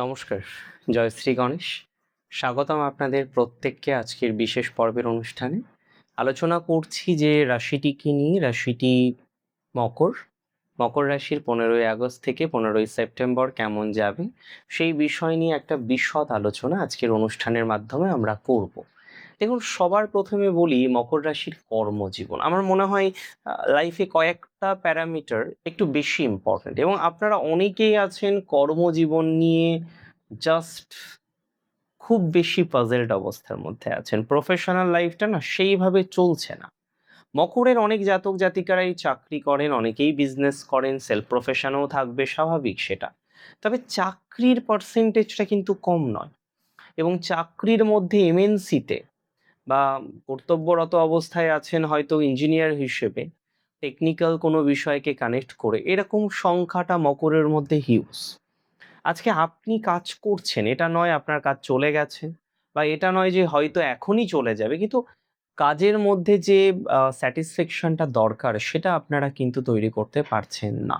নমস্কার, জয় শ্রী গণেশ। স্বাগতম আপনাদের প্রত্যেককে আজকের বিশেষ পর্বের অনুষ্ঠানে। আলোচনা করছি যে রাশিটিকে নিয়ে, রাশিটি মকর। মকর রাশির 15ই আগস্ট থেকে 15ই সেপ্টেম্বর কেমন যাবে সেই বিষয় নিয়ে একটা বিশদ আলোচনা আজকের অনুষ্ঠানের মাধ্যমে আমরা করব। দেখুন, সবার প্রথমে বলি মকর রাশির কর্মজীবন। আমার মনে হয় লাইফে কয়েকটা প্যারামিটার একটু বেশি ইম্পর্ট্যান্ট, এবং আপনারা অনেকেই আছেন কর্মজীবন নিয়ে জাস্ট খুব বেশি পাজেলড অবস্থার মধ্যে আছেন। প্রফেশনাল লাইফটা না সেইভাবে চলছে না। মকরের অনেক জাতক জাতিকারাই চাকরি করেন, অনেকেই বিজনেস করেন, সেলফ প্রফেশনেও থাকবে, স্বাভাবিক সেটা। তবে চাকরির পার্সেন্টেজটা কিন্তু কম নয়, এবং চাকরির মধ্যে এমএনসিতে বা কর্তব্যরত অবস্থায় আছেন হয়তো ইঞ্জিনিয়ার হিসেবে, টেকনিক্যাল কোনো বিষয়কে কানেক্ট করে, এরকম সংখ্যাটা মকরের মধ্যে হিউজ। আজকে আপনি কাজ করছেন, এটা নয় আপনার কাজ চলে গেছে, বা এটা নয় যে হয়তো এখনই চলে যাবে, কিন্তু কাজের মধ্যে যে স্যাটিসফ্যাকশনটা দরকার সেটা আপনারা কিন্তু তৈরি করতে পারছেন না।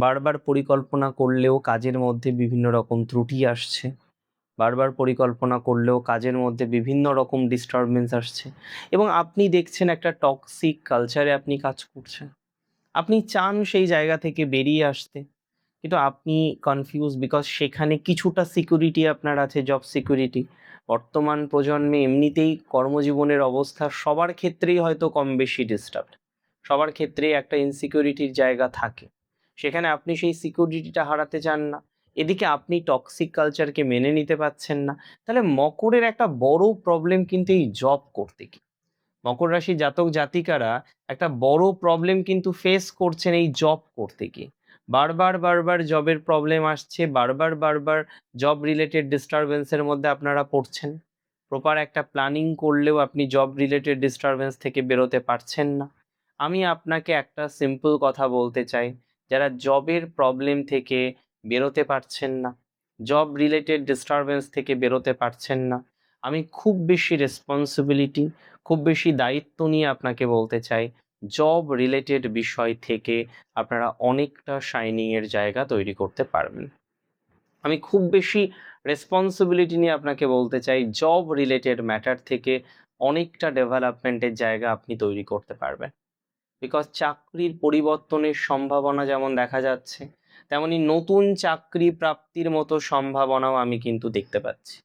বারবার পরিকল্পনা করলেও কাজের মধ্যে বিভিন্ন রকম ত্রুটি আসছে, বারবার পরিকল্পনা করলেও কাজের মধ্যে বিভিন্ন রকম ডিস্টারবেন্স আসছে, এবং আপনি দেখছেন একটা টক্সিক কালচারে আপনি কাজ করছেন। আপনি চান সেই জায়গা থেকে বেরিয়ে আসতে, কিন্তু আপনি কনফিউজ, বিকজ সেখানে কিছুটা সিকিউরিটি আপনার আছে, জব সিকিউরিটি। বর্তমান প্রজন্মে এমনিতেই কর্মজীবনের অবস্থা সবার ক্ষেত্রেই হয়তো কম বেশি ডিস্টার্বড, সবার ক্ষেত্রেই একটা ইনসিকিউরিটির জায়গা থাকে। সেখানে আপনি সেই সিকিউরিটিটা হারাতে চান না, এদিকে আপনি টক্সিক কালচারকে মেনে নিতে পারছেন না। তাহলে মকরের একটা বড় প্রবলেম কিন্তু এই জব করতে গিয়ে, মকর রাশি জাতক জাতিকারা একটা বড় প্রবলেম কিন্তু ফেস করছেন এই জব করতে গিয়ে। বারবার বারবার জবের প্রবলেম আসছে, বারবার বারবার জব রিলেটেড ডিস্টারবেন্সের মধ্যে আপনারা পড়ছেন। প্রপার একটা প্ল্যানিং করলেও আপনি জব রিলেটেড ডিস্টারবেন্স থেকে বেরোতে পারছেন না। আমি আপনাকে একটা সিম্পল কথা বলতে চাই, যারা জবের প্রবলেম থেকে বেরোতে পারছেন না, জব রিলেটেড ডিস্টারবেন্স থেকে বেরোতে পারছেন না, আমি খুব বেশি রেসপন্সিবিলিটি, খুব বেশি দায়িত্ব নিয়ে আপনাকে বলতে চাই, জব রিলেটেড বিষয় থেকে আপনারা অনেকটা শাইনিং এর জায়গা তৈরি করতে পারবেন। আমি খুব বেশি রেসপন্সিবিলিটি নিয়ে আপনাকে বলতে চাই, জব রিলেটেড ম্যাটার থেকে অনেকটা ডেভেলপমেন্টের জায়গা আপনি তৈরি করতে পারবেন। বিকজ চাকরির পরিবর্তনের সম্ভাবনা যেমন দেখা যাচ্ছে, তেমনি নতুন চাকরি প্রাপ্তির মতো সম্ভাবনাও আমি কিন্তু দেখতে পাচ্ছি।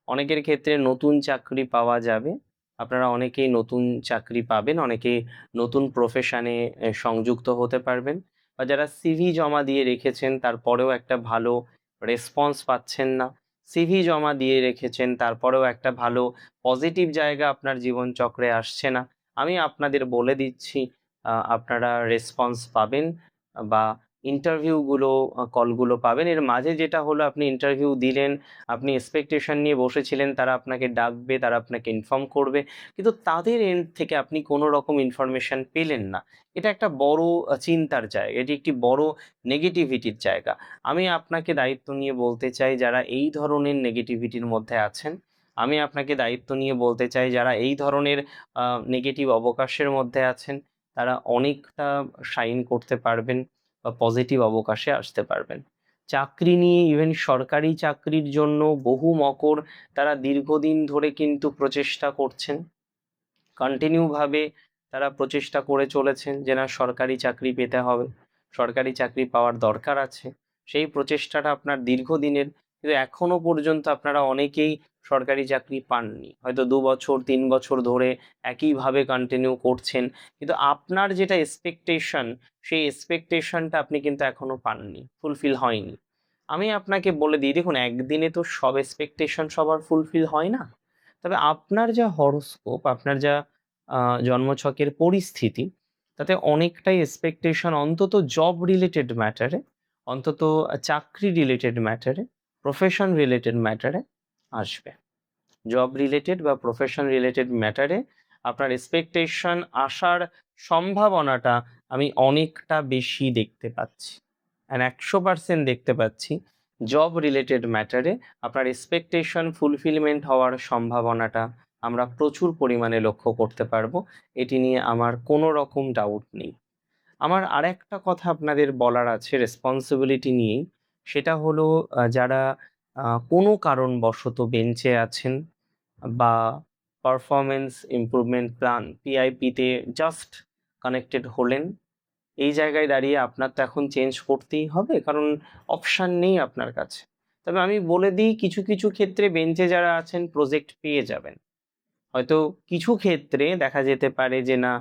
অনেকের ক্ষেত্রে নতুন চাকরি পাওয়া যাবে, আপনারা অনেকেই নতুন চাকরি পাবেন, অনেকেই নতুন প্রফেশনে সংযুক্ত হতে পারবেন, বা যারা সিভি জমা দিয়ে রেখেছেন তারপরেও একটা ভালো রেসপন্স পাচ্ছেন না, সিভি জমা দিয়ে রেখেছেন তারপরেও একটা ভালো পজিটিভ জায়গা আপনার জীবনচক্রে আসছে না, আমি আপনাদের বলে দিচ্ছি আপনারা রেসপন্স পাবেন, বা ইন্টারভিউগুলো কলগুলো পাবেন। এর মাঝে যেটা হলো, আপনি ইন্টারভিউ দিলেন, আপনি এক্সপেকটেশন নিয়ে বসেছিলেন তারা আপনাকে ডাকবে, তারা আপনাকে ইনফর্ম করবে, কিন্তু তাদের এন্ড থেকে আপনি কোনো রকম ইনফরমেশন পেলেন না। এটা একটা বড় চিন্তার জায়গা, এটি একটি বড় নেগেটিভিটির জায়গা। আমি আপনাকে দায়িত্ব নিয়ে বলতে চাই, যারা এই ধরনের নেগেটিভিটির মধ্যে আছেন, আমি আপনাকে দায়িত্ব নিয়ে বলতে চাই, যারা এই ধরনের নেগেটিভ অবকাশের মধ্যে আছেন, তারা অনেকটা শাইন করতে পারবেন বা পজিটিভ অবকাশে আসতে পারবেন। চাকরি নিয়ে, ইভেন সরকারি চাকরির জন্য বহু মকর তারা দীর্ঘদিন ধরে কিন্তু প্রচেষ্টা করছেন, কন্টিনিউভাবে তারা প্রচেষ্টা করে চলেছেন যে না, সরকারি চাকরি পেতে হবে, সরকারি চাকরি পাওয়ার দরকার আছে। সেই প্রচেষ্টাটা আপনার দীর্ঘদিনের, কিন্তু এখনো পর্যন্ত আপনারা অনেকেই সরকারি চাকরি পাননি, হয়তো 2 বছর 3 বছর ধরে একইভাবে কন্টিনিউ করছেন, কিন্তু আপনার যেটা এক্সপেকটেশন, সেই এক্সপেকটেশনটা আপনি কিন্তু এখনো পাননি, ফুলফিল হয়নি। আমি আপনাকে বলে দিই, দেখুন, একদিনে তো সব এক্সপেকটেশন সবার ফুলফিল হয় না। তবে আপনার যা হরোস্কোপ, আপনার যা জন্মছকের পরিস্থিতি, তাতে অনেকটাই এক্সপেকটেশন অন্তত জব রিলেটেড ম্যাটারে, অন্তত চাকরি রিলেটেড ম্যাটারে, প্রফেশন রিলেটেড ম্যাটারে আসবে। জব রিলেটেড বা প্রফেশন রিলেটেড ম্যাটারে আপনার এক্সপেকটেশন আসার সম্ভাবনাটা আমি অনেকটা বেশি দেখতে পাচ্ছি, অ্যান্ড 100% দেখতে পাচ্ছি। জব রিলেটেড ম্যাটারে আপনার এক্সপেকটেশন ফুলফিলমেন্ট হওয়ার সম্ভাবনাটা আমরা প্রচুর পরিমাণে লক্ষ্য করতে পারবো, এটি নিয়ে আমার কোনো রকম ডাউট নেই। আমার আরেকটা কথা আপনাদের বলার আছে রেসপন্সিবিলিটি নিয়েই, সেটা হলো যারা কোনো কারণবশত বেঞ্চে আছেন বা পারফরমেন্স ইমপ্রুভমেন্ট প্ল্যান পিআইপিতে জাস্ট কানেক্টেড হলেন, এই জায়গায় দাঁড়িয়ে আপনার তো এখন চেঞ্জ করতেই হবে, কারণ অপশান নেই আপনার কাছে। তবে আমি বলে দিই, কিছু কিছু ক্ষেত্রে বেঞ্চে যারা আছেন প্রজেক্ট পেয়ে যাবেন। হয়তো কিছু ক্ষেত্রে দেখা যেতে পারে যে না,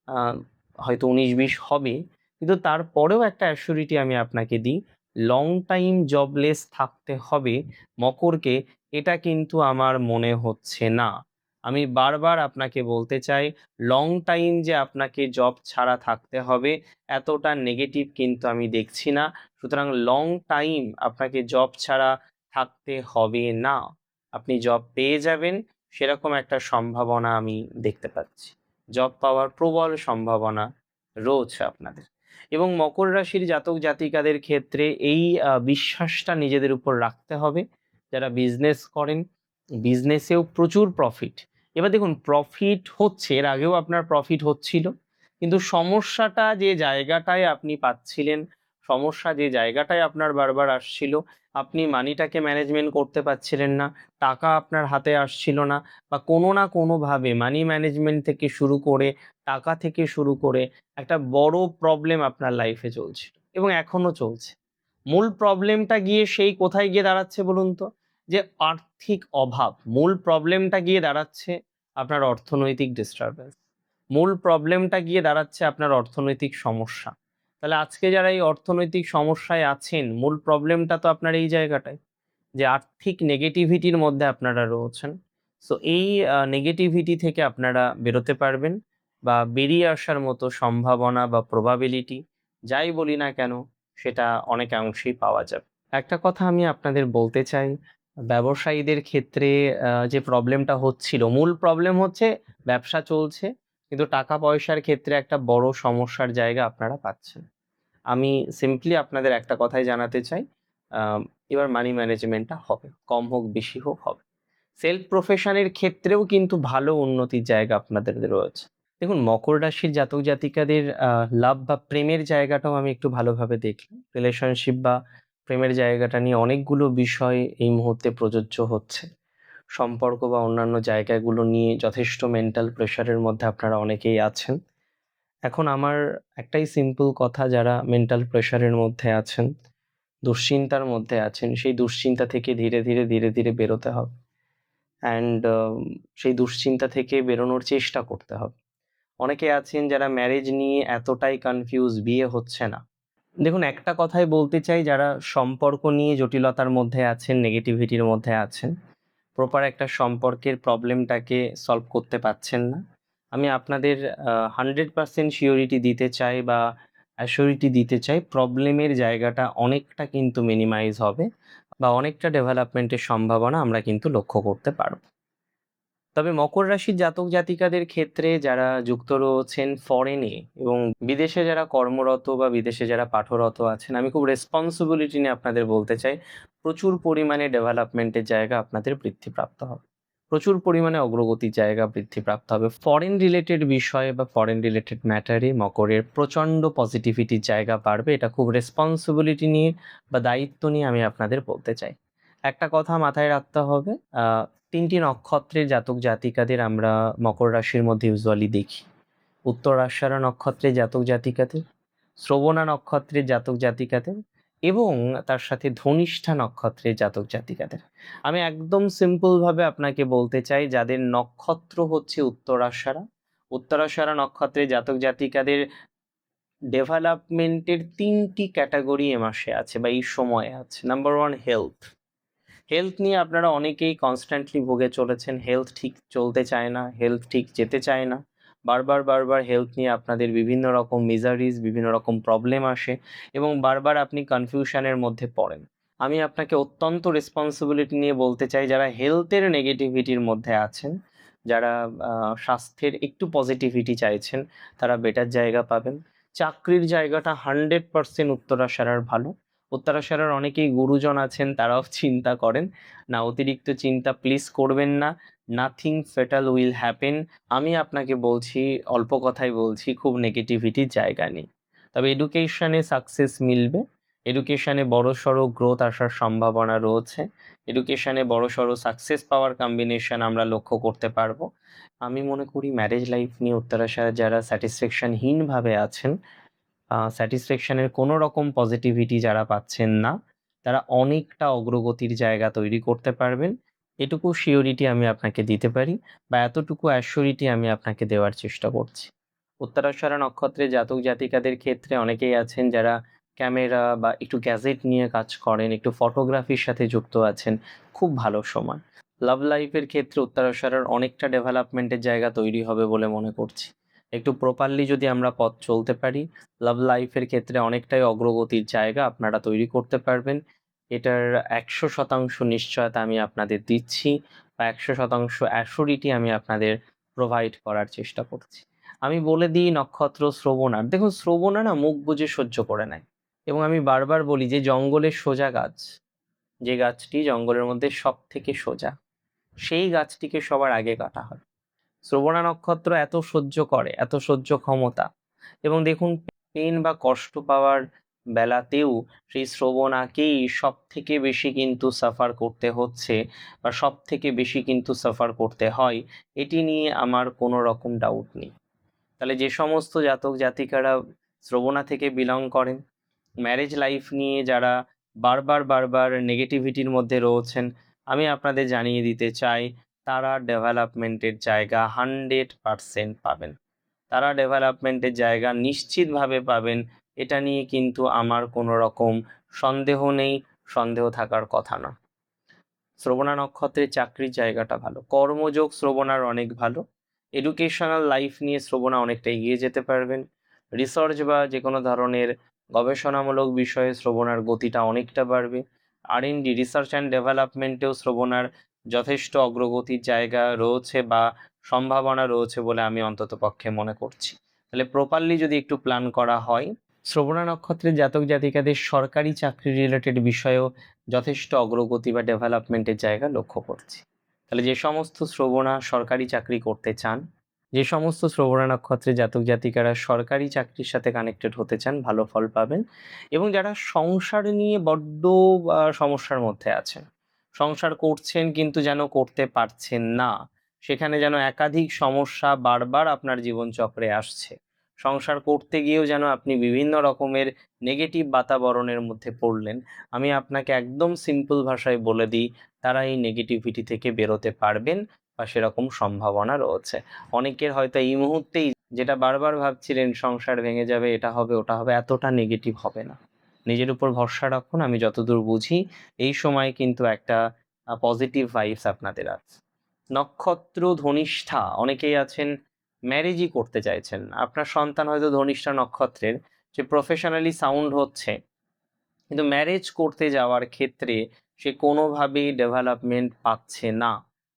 আহ, হয়তো 19-20 হবে, কিন্তু তারপরেও একটা অ্যাসিউরিটি আমি আপনাকে দিই, লং টাইম জবলেস থাকতে হবে মকরকে, এটা কিন্তু আমার মনে হচ্ছে না। আমি বারবার আপনাকে বলতে চাই, লং টাইম যে আপনাকে জব ছাড়া থাকতে হবে এতটা নেগেটিভ কিন্তু আমি দেখছি না। সুতরাং লং টাইম আপনাকে জব ছাড়া থাকতে হবে না, আপনি জব পেয়ে যাবেন, সেরকম একটা সম্ভাবনা আমি দেখতে পাচ্ছি। জব পাওয়ার প্রবল সম্ভাবনা রয়েছে আপনাদের। এবং মকর রাশির জাতক জাতিকাদের ক্ষেত্রে এই বিশ্বাসটা নিজেদের উপর রাখতে হবে। যারা বিজনেস করেন, বিজনেসেও প্রচুর প্রফিট। এবার দেখুন, প্রফিট হচ্ছে, এর আগেও আপনার প্রফিট হচ্ছিল, কিন্তু সমস্যাটা যে জায়গাটায় আপনি পাচ্ছিলেন, সমস্যা যে জায়গাটায় আপনার বারবার আসছিল, আপনি মানিটাকে ম্যানেজমেন্ট করতে পারছিলেন না, টাকা আপনার হাতে আসছিল না, বা কোনো না কোনোভাবে মানি ম্যানেজমেন্ট থেকে শুরু করে, টাকা থেকে শুরু করে একটা বড় প্রবলেম আপনার লাইফে চলছিল এবং এখনো চলছে। মূল প্রবলেমটা গিয়ে সেই কোথায় গিয়ে দাঁড়াচ্ছে বলুন তো? যে আর্থিক অভাব। মূল প্রবলেমটা গিয়ে দাঁড়াচ্ছে আপনার অর্থনৈতিক ডিস্টারবেন্স। মূল প্রবলেমটা গিয়ে দাঁড়াচ্ছে আপনার অর্থনৈতিক সমস্যা। তাহলে আজকে যারা এই অর্থনৈতিক সমস্যায় আছেন, মূল প্রবলেমটা তো আপনার এই জায়গাটায়, যে আর্থিক নেগেটিভিটির মধ্যে আপনারা রয়েছেন। সো এই নেগেটিভিটি থেকে আপনারা বেরোতে পারবেন, বা বেরিয়ে আসার মতো সম্ভাবনা বা প্রবাবিলিটি যাই বলি না কেন, সেটা অনেকাংশেই পাওয়া যাবে। একটা কথা আমি আপনাদের বলতে চাই, ব্যবসায়ীদের ক্ষেত্রে যে প্রবলেমটা হচ্ছিল, মূল প্রবলেম হচ্ছে ব্যবসা চলছে কিন্তু টাকা পয়সার ক্ষেত্রে একটা বড় সমস্যার জায়গা আপনারা পাচ্ছেন। আমি সিম্পলি আপনাদের একটা কথাই জানাতে চাই, আম, এবার মানি ম্যানেজমেন্টটা হবে, কম হোক বেশি হোক হবে। সেলফ প্রফেশনের ক্ষেত্রেও কিন্তু ভালো উন্নতির জায়গা আপনাদের রয়েছে। দেখুন, মকর রাশির জাতক জাতিকাদের লাভ বা প্রেমের জায়গাটাও আমি একটু ভালোভাবে দেখলাম। রিলেশনশিপ বা প্রেমের জায়গাটা নিয়ে অনেকগুলো বিষয় এই মুহূর্তে প্রযোজ্য হচ্ছে। সম্পর্ক বা অন্যান্য জায়গাগুলো নিয়ে যথেষ্ট মেন্টাল প্রেশারের মধ্যে আপনারা অনেকেই আছেন। এখন আমার একটাই সিম্পল কথা, যারা মেন্টাল প্রেশারের মধ্যে আছেন, দুশ্চিন্তার মধ্যে আছেন, সেই দুশ্চিন্তা থেকে ধীরে ধীরে ধীরে ধীরে বেরোতে হবে। অ্যান্ড সেই দুশ্চিন্তা থেকে বেরোনোর চেষ্টা করতে হবে। অনেকে আছেন যারা ম্যারেজ নিয়ে এতটাই কনফিউজ, বিয়ে হচ্ছে না। দেখুন, একটা কথাই বলতে চাই, যারা সম্পর্ক নিয়ে জটিলতার মধ্যে আছেন, নেগেটিভিটির মধ্যে আছেন, প্রপার একটা সম্পর্কের প্রবলেমটাকে সলভ করতে পারছেন না, আমি আপনাদের 100% শিওরিটি দিতে চাই বা অ্যাসিওরিটি দিতে চাই, প্রবলেমের জায়গাটা অনেকটা কিন্তু মিনিমাইজ হবে, বা অনেকটা ডেভেলপমেন্টের সম্ভাবনা আমরা কিন্তু লক্ষ্য করতে পারব। তবে মকর রাশির জাতক জাতিকাদের ক্ষেত্রে যারা যুক্ত রয়েছেন ফরেনে এবং বিদেশে যারা কর্মরত বা বিদেশে যারা পাঠরত আছেন, আমি খুব রেসপন্সিবিলিটি নিয়ে আপনাদের বলতে চাই, প্রচুর পরিমাণে ডেভেলপমেন্টের জায়গা আপনাদের বৃদ্ধিপ্রাপ্ত হবে, প্রচুর পরিমাণে অগ্রগতির জায়গা বৃদ্ধিপ্রাপ্ত হবে। ফরেন রিলেটেড বিষয়ে বা ফরেন রিলেটেড ম্যাটারে মকরের প্রচণ্ড পজিটিভিটির জায়গা বাড়বে, এটা খুব রেসপন্সিবিলিটি নিয়ে বা দায়িত্ব নিয়ে আমি আপনাদের বলতে চাই। একটা কথা মাথায় রাখতে হবে, 3টি নক্ষত্রের জাতক জাতিকাদের আমরা মকর রাশির মধ্যে ইউজুয়ালি দেখি। উত্তরাষাঢ়া নক্ষত্রের জাতক জাতিকাদের, শ্রবণা নক্ষত্রের জাতক জাতিকাদের, এবং তার সাথে ধনিষ্ঠা নক্ষত্রের জাতক জাতিকাদের। আমি একদম সিম্পলভাবে আপনাকে বলতে চাই, যাদের নক্ষত্র হচ্ছে উত্তরাষাঢ়া, উত্তরাষাঢ়া নক্ষত্রের জাতক জাতিকাদের ডেভেলপমেন্টের 3টি ক্যাটাগরি এ মাসে আছে বা এই সময়ে আছে। Number 1, health. হেলথ নিয়ে আপনারা অনেকেই কনস্ট্যান্টলি ভুগে চলেছেন, হেলথ ঠিক চলতে চায় না, হেলথ ঠিক যেতে চায় না, বারবার বারবার হেলথ নিয়ে আপনাদের বিভিন্ন রকম মিজারিজ, বিভিন্ন রকম প্রবলেম আসে এবং বারবার আপনি কনফিউশনের মধ্যে পড়েন। আমি আপনাকে অত্যন্ত রেসপন্সিবিলিটি নিয়ে বলতে চাই, যারা হেলথের নেগেটিভিটির মধ্যে আছেন, যারা স্বাস্থ্যের একটু পজিটিভিটি চাইছেন, তারা বেটার জায়গা পাবেন। চাকরির জায়গাটা 100% উত্তরাষাঢ়ার ভালো। উত্তরাষাঢ়ার অনেকেই গুরুজন আছেন, তারাও চিন্তা করেন না, অতিরিক্ত চিন্তা প্লিজ করবেন না, নাথিং ফেটাল উইল হ্যাপেন। আমি আপনাকে বলছি, অল্প কথাই বলছি, খুব নেগেটিভিটির জায়গা নেই। তবে এডুকেশনে সাকসেস মিলবে, এডুকেশনে বড়সড় গ্রোথ আসার সম্ভাবনা রয়েছে। এডুকেশনে বড়সড় সাকসেস পাওয়ার কম্বিনেশন আমরা লক্ষ্য করতে পারবো। আমি মনে করি ম্যারেজ লাইফ নিয়ে উত্তরাশায় যারা স্যাটিসফ্যাকশনহীনভাবে আছেন, স্যাটিসফ্যাকশনের কোনো রকম পজিটিভিটি যারা পাচ্ছেন না, তারা অনেকটা অগ্রগতির জায়গা তৈরি করতে পারবেন। এটুকু সিওরিটি আমি আপনাকে দিতে পারি, বা এতটুকু অ্যাসিওরিটি আমি আপনাকে দেওয়ার চেষ্টা করছি। উত্তরাষাঢ়া নক্ষত্রে জাতক জাতিকাদের ক্ষেত্রে অনেকেই আছেন যারা ক্যামেরা বা একটু গ্যাজেট নিয়ে কাজ করেন, একটু ফটোগ্রাফির সাথে যুক্ত আছেন। খুব ভালো সময়। লাভ লাইফের ক্ষেত্রে উত্তরাষাঢ়ার অনেকটা ডেভেলপমেন্টের জায়গা তৈরি হবে বলে মনে করছি। একটু প্রপারলি যদি আমরা পথ চলতে পারি, লাভ লাইফের ক্ষেত্রে অনেকটাই অগ্রগতির জায়গা আপনারা তৈরি করতে পারবেন। এটার 100% নিশ্চয়তা আমি আপনাদের দিচ্ছি, বা 100% অ্যাসিওরিটি আমি আপনাদের প্রোভাইড করার চেষ্টা করছি। আমি বলে দিই নক্ষত্র শ্রবণার। দেখুন, শ্রবণা না মুখ বুজে সহ্য করে নেয়, এবং আমি বারবার বলি যে জঙ্গলের সোজা গাছ, যে গাছটি জঙ্গলের মধ্যে সব থেকে সোজা, সেই গাছটিকে সবার আগে কাটা হয়। শ্রবণা নক্ষত্র এত সহ্য করে, এত সহ্য ক্ষমতা। এবং দেখুন, পেন বা কষ্ট পাওয়ার বেলাতেও সেই শ্রবণাকেই সব থেকে বেশি কিন্তু সাফার করতে হচ্ছে, বা সব থেকে বেশি কিন্তু সাফার করতে হয়। এটি নিয়ে আমার কোনো রকম ডাউট নেই। তাহলে যে সমস্ত জাতক জাতিকারা শ্রবণা থেকে বিলং করেন, ম্যারেজ লাইফ নিয়ে যারা বারবার নেগেটিভিটির মধ্যে রয়েছেন, আমি আপনাদের জানিয়ে দিতে চাই তারা ডেভেলপমেন্টের জায়গা 100% পাবেন। তারা ডেভেলপমেন্টের জায়গা নিশ্চিতভাবে পাবেন। এটা নিয়ে কিন্তু আমার কোনো রকম সন্দেহ নেই, সন্দেহ থাকার কথা না। শ্রবণা নক্ষত্রের চাকরির জায়গাটা ভালো, কর্মযোগ শ্রবণার অনেক ভালো। এডুকেশনাল লাইফ নিয়ে শ্রবণা অনেকটা এগিয়ে যেতে পারবেন। রিসার্চ বা যে কোনো ধরনের গবেষণামূলক বিষয়ে শ্রবণার গতিটা অনেকটা বাড়বে। R&D, রিসার্চ অ্যান্ড ডেভেলপমেন্টেও শ্রবণার যথেষ্ট অগ্রগতির জায়গা রয়েছে বা সম্ভাবনা রয়েছে বলে আমি অন্তত পক্ষে মনে করছি। তাহলে প্রপারলি যদি একটু প্ল্যান করা হয়, শ্রবণা নক্ষত্রের জাতক জাতিকাদের সরকারি চাকরি রিলেটেড বিষয়েও যথেষ্ট অগ্রগতি বা ডেভেলপমেন্টের জায়গা লক্ষ্য করছি। তাহলে যে সমস্ত শ্রবণা সরকারি চাকরি করতে চান, যে সমস্ত শ্রবণা নক্ষত্রের জাতক জাতিকারা সরকারি চাকরির সাথে কানেক্টেড হতে চান, ভালো ফল পাবেন। এবং যারা সংসার নিয়ে বড্ড সমস্যার মধ্যে আছেন, সংসার করছেন কিন্তু যেন করতে পারছেন না, সেখানে যেন একাধিক সমস্যা বারবার আপনার জীবনচক্রে আসছে, সংসার করতে গিয়েও যেন আপনি বিভিন্ন রকমের নেগেটিভ বাতাবরণের মধ্যে পড়লেন, আমি আপনাকে একদম সিম্পল ভাষায় বলে দিই, তারা এই নেগেটিভিটি থেকে বেরোতে পারবেন, বা সেরকম সম্ভাবনা রয়েছে। অনেকের হয়তো এই মুহূর্তেই যেটা বারবার ভাবছিলেন সংসার ভেঙে যাবে, এটা হবে ওটা হবে, এতটা নেগেটিভ হবে না। নিজের উপর ভরসা রাখুন। আমি যতদূর বুঝি এই সময় কিন্তু একটা পজিটিভ ভাইবস আপনাদের আছে। নক্ষত্র ধনিষ্ঠা, অনেকেই আছেন ম্যারেজই করতে চাইছেন, আপনার সন্তান হয়তো ধনিষ্ঠা নক্ষত্রের, যে প্রফেশনালি সাউন্ড হচ্ছে, কিন্তু ম্যারেজ করতে যাওয়ার ক্ষেত্রে সে কোনোভাবেই ডেভেলপমেন্ট পাচ্ছে না।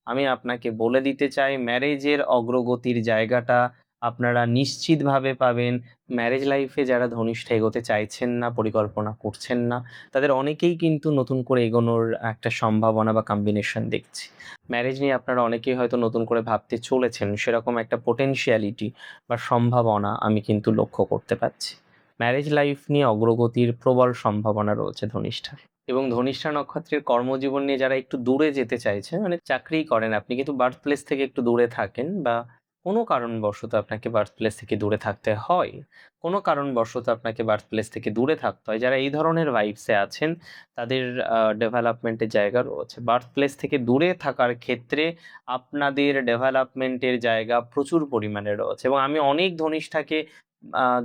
আমি আপনাকে বলে দিতে চাই, ম্যারেজের অগ্রগতির জায়গাটা আপনারা নিশ্চিতভাবে পাবেন। ম্যারেজ লাইফে যারা ধনিষ্ঠ এগোতে চাইছেন না, পরিকল্পনা করছেন না, তাদের অনেকেই কিন্তু নতুন করে এগোনোর একটা সম্ভাবনা বা কম্বিনেশন দেখছি। ম্যারেজ নিয়ে আপনারা অনেকেই হয়তো নতুন করে ভাবতে চলেছেন, সেরকম একটা পোটেনশিয়ালিটি বা সম্ভাবনা আমি কিন্তু লক্ষ্য করতে পারছি। ম্যারেজ লাইফ নিয়ে অগ্রগতির প্রবল সম্ভাবনা রয়েছে ধনিষ্ঠার। এবং ধনিষ্ঠা নক্ষত্রের কর্মজীবন নিয়ে যারা একটু দূরে যেতে চাইছে, মানে চাকরিই করেন আপনি কিন্তু বার্থ প্লেস থেকে একটু দূরে থাকেন, বা কোনো কারণবশত আপনাকে বার্থ প্লেস থেকে দূরে থাকতে হয়, কোনো কারণবশত আপনাকে বার্থ প্লেস থেকে দূরে থাকতে হয়, যারা এই ধরনের ভাইবসে আছেন, তাদের ডেভেলপমেন্টের জায়গা রয়েছে। বার্থ প্লেস থেকে দূরে থাকার ক্ষেত্রে আপনাদের ডেভেলপমেন্টের জায়গা প্রচুর পরিমাণে রয়েছে। এবং আমি অনেক ধনিষ্ঠাকে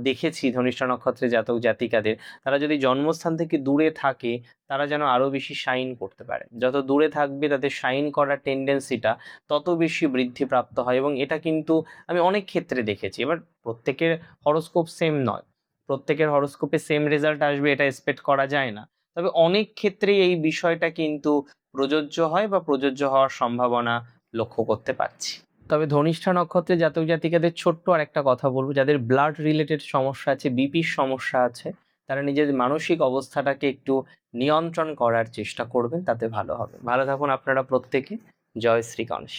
দেখেছি, ধনিষ্ঠা নক্ষত্রের জাতক জাতিকাদের, তারা যদি জন্মস্থান থেকে দূরে থাকে, তারা যেন আরও বেশি শাইন করতে পারে। যত দূরে থাকবে তাদের শাইন করার টেন্ডেন্সিটা তত বেশি বৃদ্ধিপ্রাপ্ত হয়, এবং এটা কিন্তু আমি অনেক ক্ষেত্রে দেখেছি। এবার প্রত্যেকের হরোস্কোপ সেম নয়, প্রত্যেকের হরোস্কোপে সেম রেজাল্ট আসবে এটা এক্সপেক্ট করা যায় না। তবে অনেক ক্ষেত্রেই এই বিষয়টা কিন্তু প্রযোজ্য হয়, বা প্রযোজ্য হওয়ার সম্ভাবনা লক্ষ্য করতে পারছি। তবে ধনিষ্ঠা নক্ষত্রের জাতক জাতিকাদের ছোট্ট আর একটা কথা বলবো, যাদের ব্লাড রিলেটেড সমস্যা আছে, বিপির সমস্যা আছে, তারা নিজের মানসিক অবস্থাটাকে একটু নিয়ন্ত্রণ করার চেষ্টা করবেন, তাতে ভালো হবে। ভালো থাকুন আপনারা প্রত্যেকে। জয় শ্রী গণেশ।